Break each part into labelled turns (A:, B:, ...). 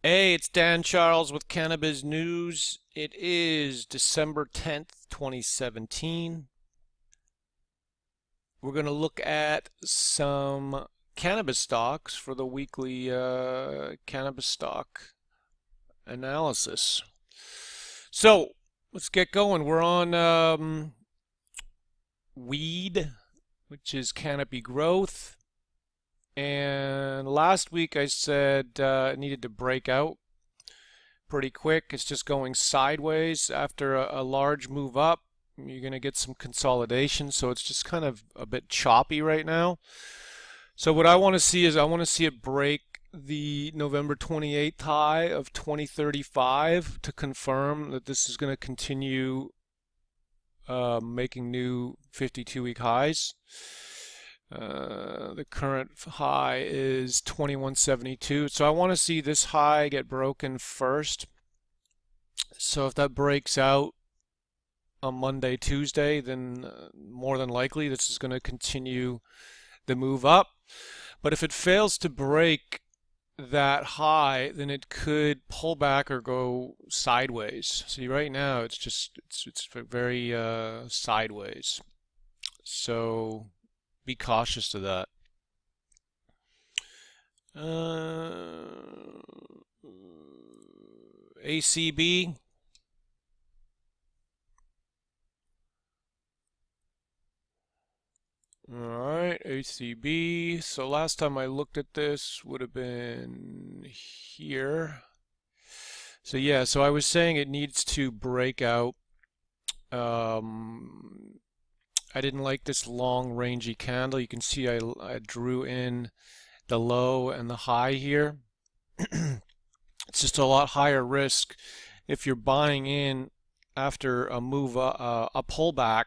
A: Hey, it's Dan Charles with Cannabis News. It is December 10th, 2017. We're going to look at some cannabis stocks for the weekly cannabis stock analysis. So, let's get going. We're on weed, which is canopy growth. And last week I said it needed to break out pretty quick. It's just going sideways after a large move up. You're going to get some consolidation, so it's just kind of a bit choppy right now. So what I want to see is I want to see it break the November 28th high of 2035 to confirm that this is going to continue making new 52-week highs. The current high is 2172. So I want to see this high get broken first. So if that breaks out on Monday, Tuesday, then more than likely this is going to continue the move up. But if it fails to break that high, then it could pull back or go sideways. See, right now it's very sideways. So be cautious of that. ACB. Alright, ACB. So last time I looked at this would have been here. So yeah, so I was saying it needs to break out. I didn't like this long rangy candle. You can see I drew in the low and the high here. It's just a lot higher risk if you're buying in after a move, a pullback.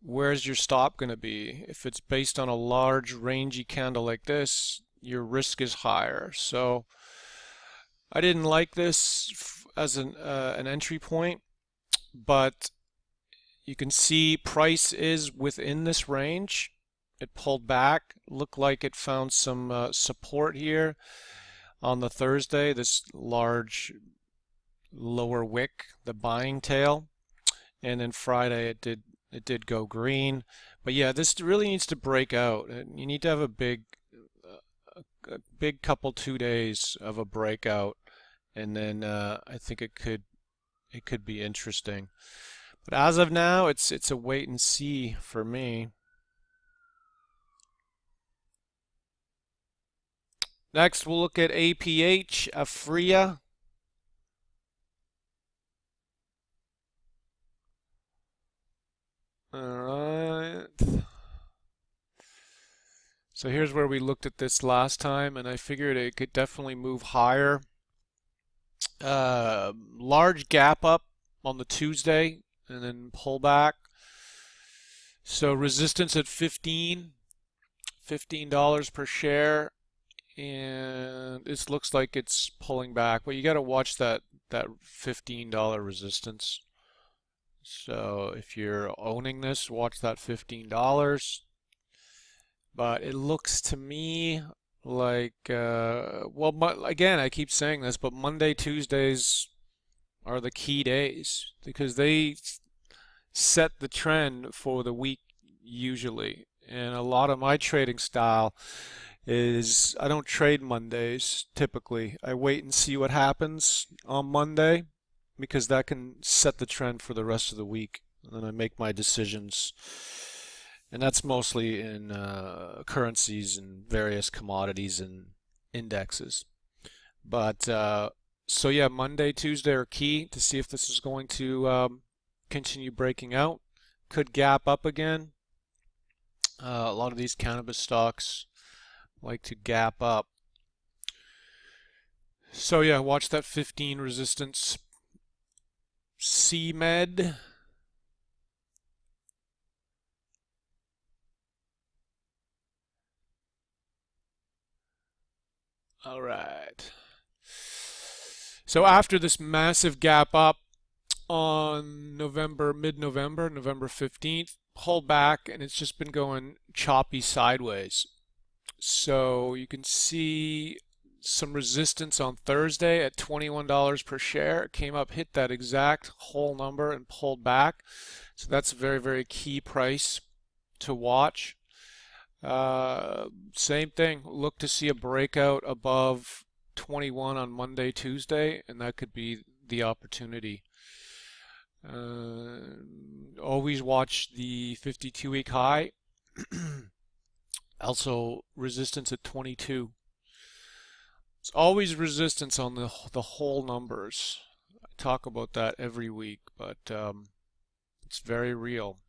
A: Where's your stop going to be? If it's based on a large rangy candle like this, your risk is higher. So I didn't like this as an entry point, but you can see price is within this range. It pulled back, looked like it found some support here on the Thursday, this large lower wick, the buying tail, and then Friday it did go green. But yeah, this really needs to break out. You need to have a big couple 2 days of a breakout, and then I think it could be interesting. But as of now, it's a wait and see for me. Next, we'll look at APH, Afria. Alright. So here's where we looked at this last time, and I figured it could definitely move higher. Large gap up on the Tuesday, and then pull back. So resistance at $15 per share, and this looks like it's pulling back. But you got to watch that $15 resistance. So if you're owning this, watch that $15. But it looks to me like, well, again, I keep saying this, but Monday, Tuesdays are the key days because they set the trend for the week usually. And a lot of my trading style is I don't trade Mondays typically. I wait and see what happens on Monday because that can set the trend for the rest of the week. And then I make my decisions. And that's mostly in currencies and various commodities and indexes. But so yeah, Monday, Tuesday are key to see if this is going to continue breaking out. Could gap up again. A lot of these cannabis stocks like to gap up. So yeah, watch that 15 resistance. CMed. All right. So after this massive gap up on mid-November, November 15th, pulled back, and it's just been going choppy sideways. So you can see some resistance on Thursday at $21 per share. It came up, hit that exact whole number and pulled back. So that's a very, very key price to watch. Same thing, look to see a breakout above 21 on Monday, Tuesday, and that could be the opportunity. Always watch the 52-week high. Also resistance at 22. It's always resistance on the whole numbers. I talk about that every week, but it's very real.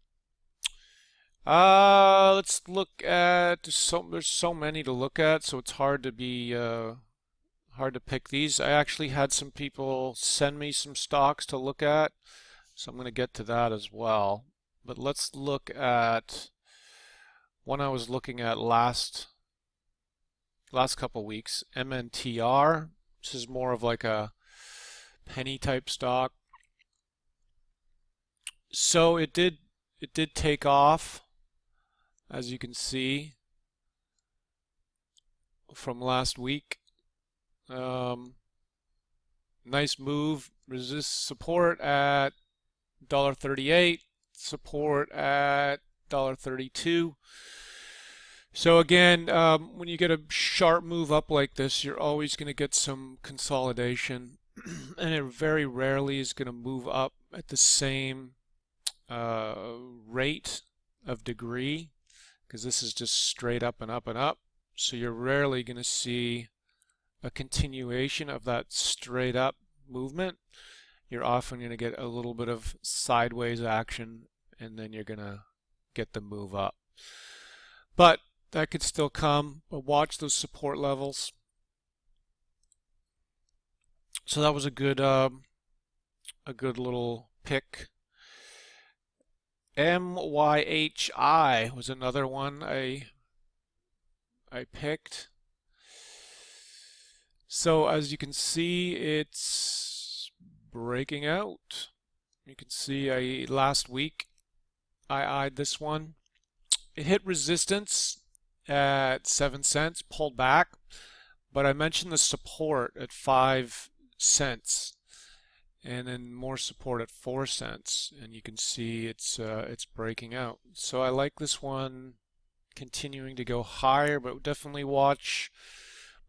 A: Let's look at there's so many to look at, so it's hard to pick these. I actually had some people send me some stocks to look at, so I'm going to get to that as well. But let's look at one I was looking at last couple weeks, MNTR. This is more of like a penny type stock. So it did take off, as you can see from last week. Nice move, resist support at $1.38, support at $1.32. So again, when you get a sharp move up like this, you're always going to get some consolidation, and it very rarely is going to move up at the same rate of degree, because this is just straight up and up and up. So you're rarely going to see a continuation of that straight up movement. You're often going to get a little bit of sideways action, and then you're going to get the move up. But that could still come, but watch those support levels. So that was a good little pick. MYHI was another one I picked. So as you can see, it's breaking out. You can see last week I eyed this one. It hit resistance at 7 cents, pulled back, but I mentioned the support at 5 cents, and then more support at 4 cents, and you can see it's breaking out. So I like this one continuing to go higher, but definitely watch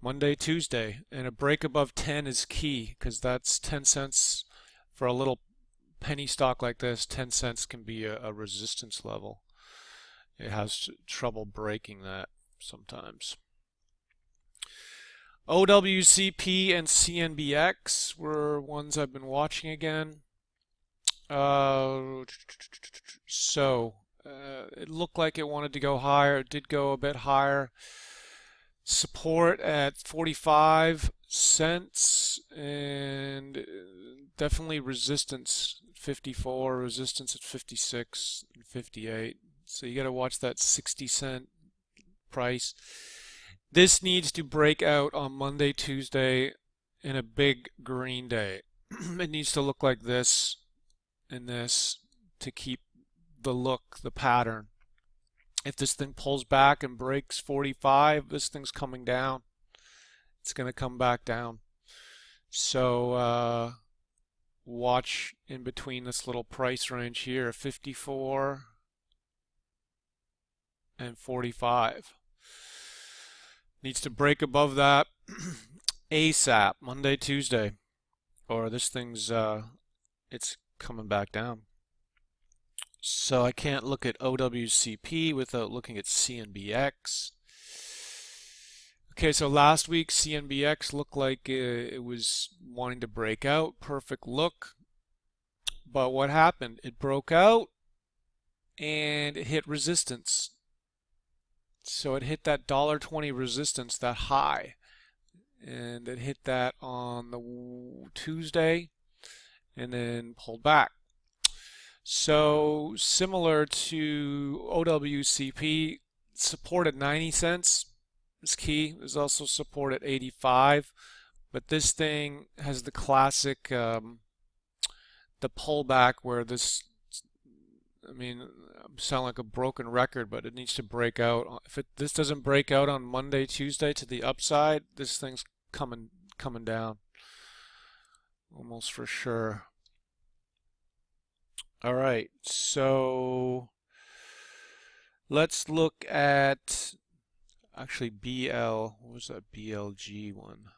A: Monday, Tuesday, and a break above 10 is key, because that's 10 cents for a little penny stock like this. 10 cents can be a resistance level. It has trouble breaking that sometimes. OWCP and CNBX were ones I've been watching again. It looked like it wanted to go higher. It did go a bit higher. Support at 45 cents, and definitely resistance 54, resistance at 56 and 58. So you got to watch that 60-cent price. This needs to break out on Monday, Tuesday in a big green day. It needs to look like this and this to keep the look, the pattern. If this thing pulls back and breaks 45, this thing's coming down. It's going to come back down. So watch in between this little price range here, 54 and 45. Needs to break above that ASAP, Monday, Tuesday, or this thing's it's coming back down. So I can't look at OWCP without looking at CNBX. Okay, so last week CNBX looked like it was wanting to break out, perfect look. But what happened? It broke out and it hit resistance. So it hit that $1.20 resistance, that high, and it hit that on the Tuesday and then pulled back. So similar to OWCP, support at 90 cents is key. There's also support at 85, but this thing has the classic the pullback where this, I mean, I sound like a broken record, but it needs to break out. If this doesn't break out on Monday, Tuesday to the upside, this thing's coming down, almost for sure. All right, so let's look at actually what was that BLG one?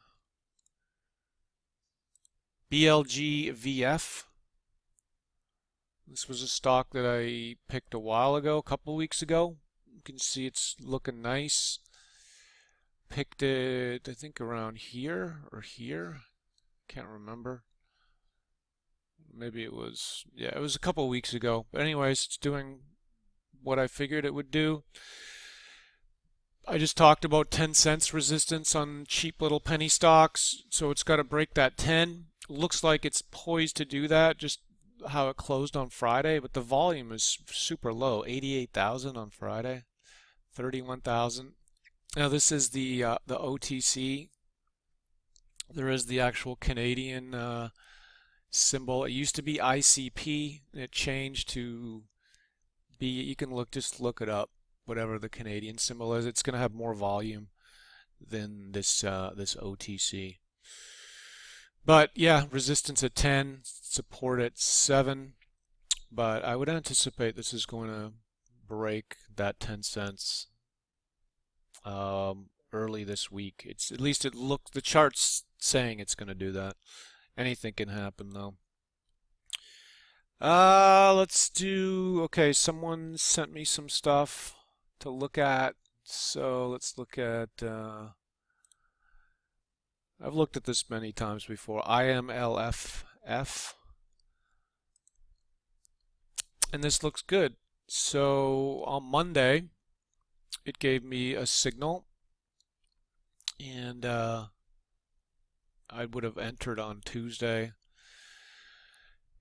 A: BLGVF. This was a stock that I picked a while ago, a couple weeks ago. You can see it's looking nice. Picked it, I think, around here or here. Can't remember. Maybe it was, yeah, it was a couple weeks ago. But anyways, it's doing what I figured it would do. I just talked about 10 cents resistance on cheap little penny stocks, so it's got to break that 10. Looks like it's poised to do that, just how it closed on Friday, but the volume is super low, 88,000 on Friday, 31,000. Now this is the OTC. There is the actual Canadian symbol. It used to be ICP. It changed to be, you can just look it up, whatever the Canadian symbol is. It's going to have more volume than this OTC. But yeah, resistance at 10, support at 7. But I would anticipate this is going to break that 10 cents early this week. It's at least the chart's saying it's going to do that. Anything can happen though. Let's do, okay, someone sent me some stuff to look at. So let's look at, I've looked at this many times before, IMLFF. And this looks good. So on Monday, it gave me a signal, and I would have entered on Tuesday.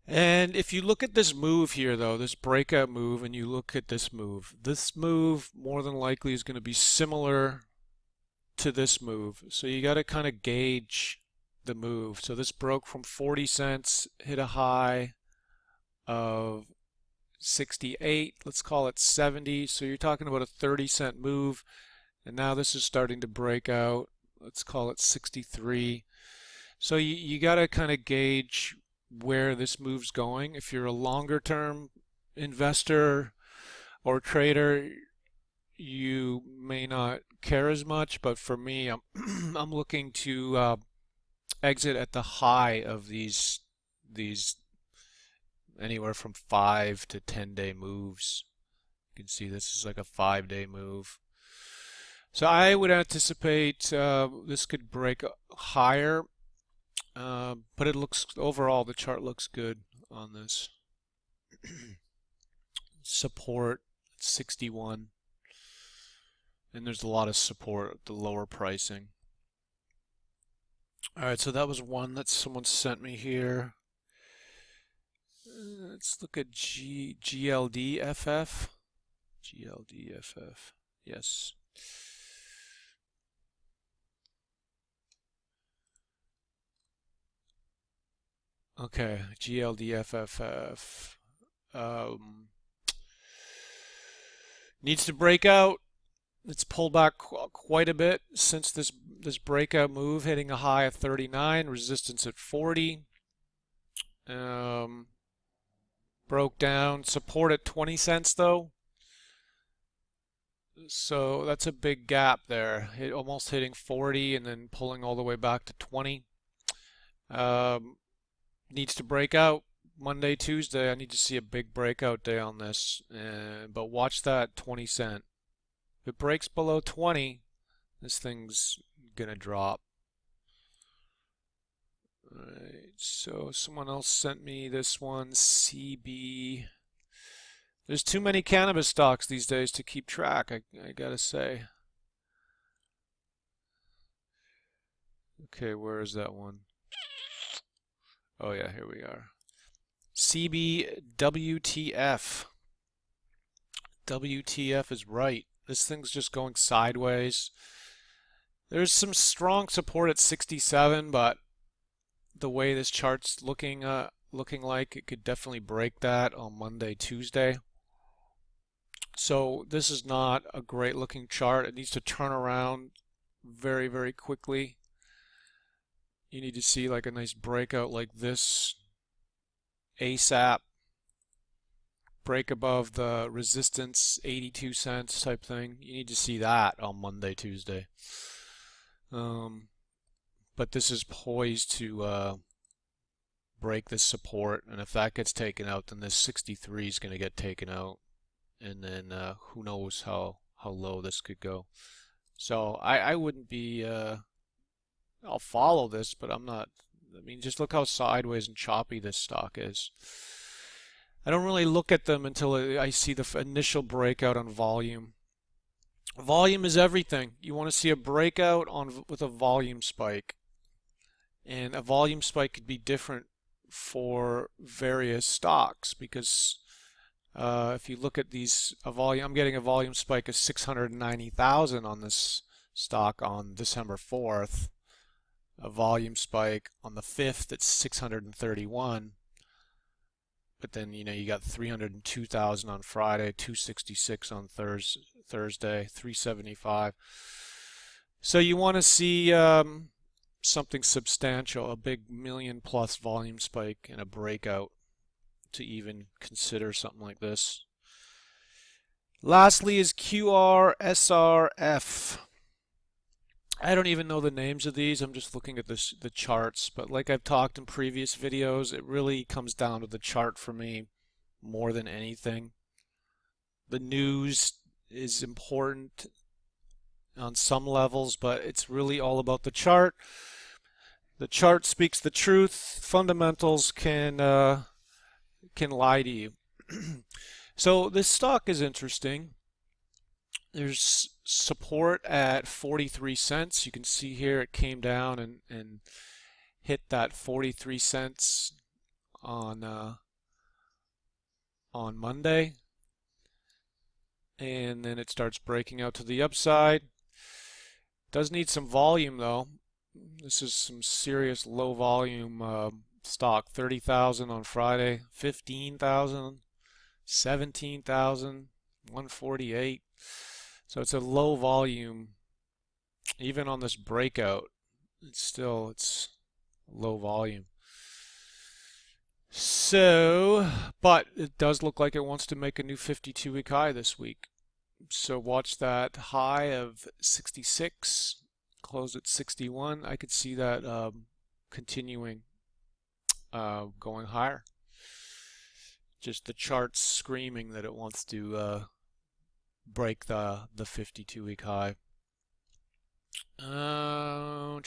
A: And if you look at this move here, though, this breakout move, and you look at this move more than likely is going to be similar to this move. So you got to kind of gauge the move. So this broke from 40 cents, hit a high of 68, let's call it 70. So you're talking about a 30-cent move, and now this is starting to break out. Let's call it 63. So you got to kind of gauge where this move's going. If you're a longer term investor or trader, you may not care as much, but for me, I'm looking to exit at the high of these anywhere from 5 to 10-day moves. You can see this is like a 5-day move. So I would anticipate this could break higher, but it looks, overall the chart looks good on this. Support 61, and there's a lot of support at the lower pricing. Alright, so that was one that someone sent me here. Let's look at GLDFF. GLDFF, yes. Okay, GLDFF needs to break out. It's pulled back quite a bit since this breakout move, hitting a high of 39, resistance at 40. Broke down, support at 20 cents though. So that's a big gap there. Almost hitting 40 and then pulling all the way back to 20. Needs to break out Monday, Tuesday. I need to see a big breakout day on this. But watch that 20 cent. If it breaks below 20, this thing's gonna drop. Alright, so someone else sent me this one, CB. There's too many cannabis stocks these days to keep track, I gotta say. Okay, where is that one? Oh yeah, here we are. CBWTF. WTF is right. This thing's just going sideways. There's some strong support at 67, but the way this chart's looking like, it could definitely break that on Monday, Tuesday. So this is not a great looking chart. It needs to turn around very, very quickly. You need to see like a nice breakout like this ASAP, break above the resistance 82 cents type thing. You need to see that on Monday, Tuesday. But this is poised to break this support, and if that gets taken out, then this 63 is going to get taken out, and then who knows how low this could go. So I wouldn't be I'll follow this, but I'm not. I mean, just look how sideways and choppy this stock is. I don't really look at them until I see the initial breakout on volume. Volume is everything. You want to see a breakout with a volume spike, and a volume spike could be different for various stocks, because if you look at these, I'm getting a volume spike of 690,000 on this stock on December 4th. A volume spike on the 5th at 631. But then, you know, you got 302,000 on Friday, 266 on Thursday, 375. So you want to see something substantial, a big million-plus volume spike and a breakout to even consider something like this. Lastly is QRSRF. I don't even know the names of these. I'm just looking at the charts. But like I've talked in previous videos, it really comes down to the chart for me more than anything. The news is important on some levels, but it's really all about the chart. The chart speaks the truth. Fundamentals can lie to you. So this stock is interesting. There's support at 43 cents. You can see here it came down and hit that 43 cents on Monday, and then it starts breaking out to the upside. Does need some volume though. This is some serious low volume stock. 30,000 on Friday, 15,000, 17,000, 148. So it's a low volume. Even on this breakout, it's low volume. So, but it does look like it wants to make a new 52-week high this week. So watch that high of 66, close at 61. I could see that continuing, going higher. Just the chart's screaming that it wants to break the 52-week high. I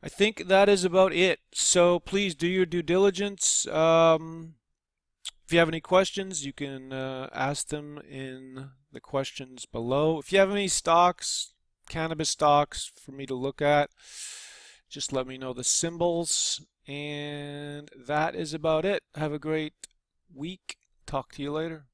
A: think that is about it. So please do your due diligence. If you have any questions, you can ask them in the questions below. If you have any stocks, cannabis stocks for me to look at, just let me know the symbols. And that is about it. Have a great week. Talk to you later.